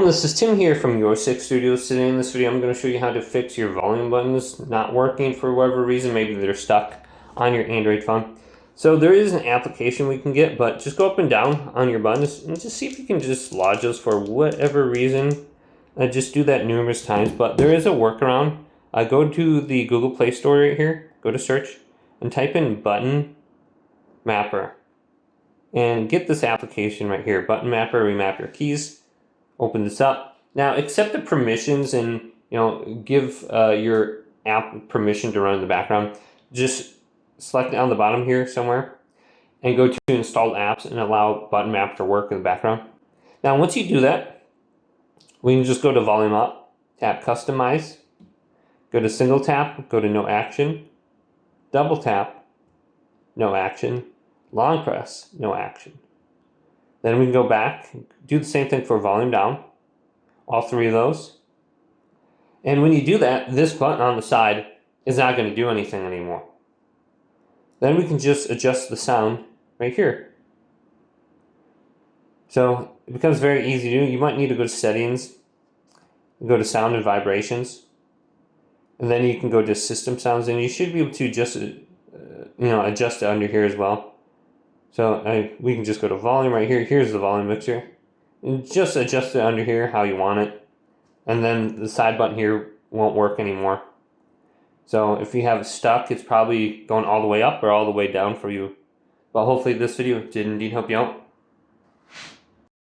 This is Tim here from Your Six Studios. Today in this video I'm going to show you how to fix your volume buttons not working for whatever reason. Maybe they're stuck on your Android phone. So there is an application we can get, but just go up and down on your buttons and just see if you can just lodge those for whatever reason. Just do that numerous times, but there is a workaround. Go to the Google Play Store right here, go to search and type in button mapper and get this application right here, button mapper. Remap your keys. Open this up. Now accept the permissions and give your app permission to run in the background. Just select it on the bottom here somewhere and go to installed apps and allow button map to work in the background. Now once you do that, we can just go to volume up, tap customize, go to single tap, go to no action, double tap, no action, long press, no action. Then we can go back, do the same thing for volume down, all three of those. And when you do that, this button on the side is not going to do anything anymore. Then we can just adjust the sound right here. So it becomes very easy to do. You might need to go to settings, go to sound and vibrations, and then you can go to system sounds, and you should be able to just adjust it under here as well. So we can just go to volume right here. Here's the volume mixer. And just adjust it under here how you want it. And then the side button here won't work anymore. So if you have it stuck, it's probably going all the way up or all the way down for you. But hopefully this video did indeed help you out.